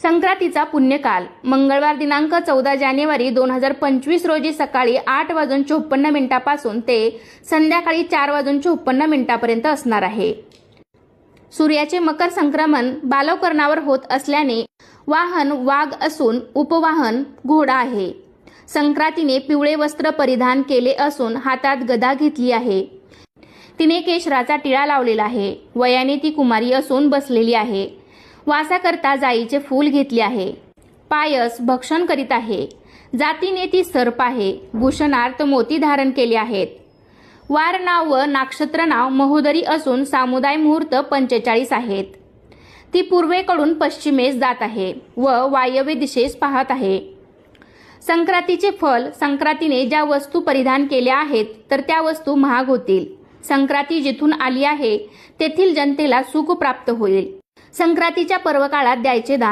संक्रांतीचा पुण्यकाल मंगळवार दिनांक 14 जानेवारी 2025 रोजी सकाळी 8:54 पासून ते संध्याकाळी 4:54 पर्यंत असणार आहे। सूर्याचे मकर संक्रमण बालवकर्णावर होत असल्याने वाहन वाघ असून उपवाहन घोडा आहे। संक्रांतीने पिवळे वस्त्र परिधान केले असून हातात गदा घेतली आहे। तिने केशराचा टिळा लावलेला आहे। वयाने ती कुमारी असून बसलेली आहे। वासाकरता जाईचे फूल घेतले आहे। पायस भक्षण करीत आहे। जातीने ती सर्प आहे। भूषणार्थ मोती धारण केले आहेत। वार नाव व नक्षत्र नाव महोदरी असून सामुदाय मुहूर्त 45 आहेत। ती पूर्वेकडून पश्चिमेस जात आहे व वायव्य दिशेस पाहत आहे। संक्रांतीचे फल संक्रांतीने ज्या वस्तू परिधान केल्या आहेत तर त्या वस्तू महाग होतील। संक्रांती जिथून आली आहे तेथील जनतेला सुख प्राप्त होईल। संक्रांतीच्या पर्वकाळात द्यायचे दान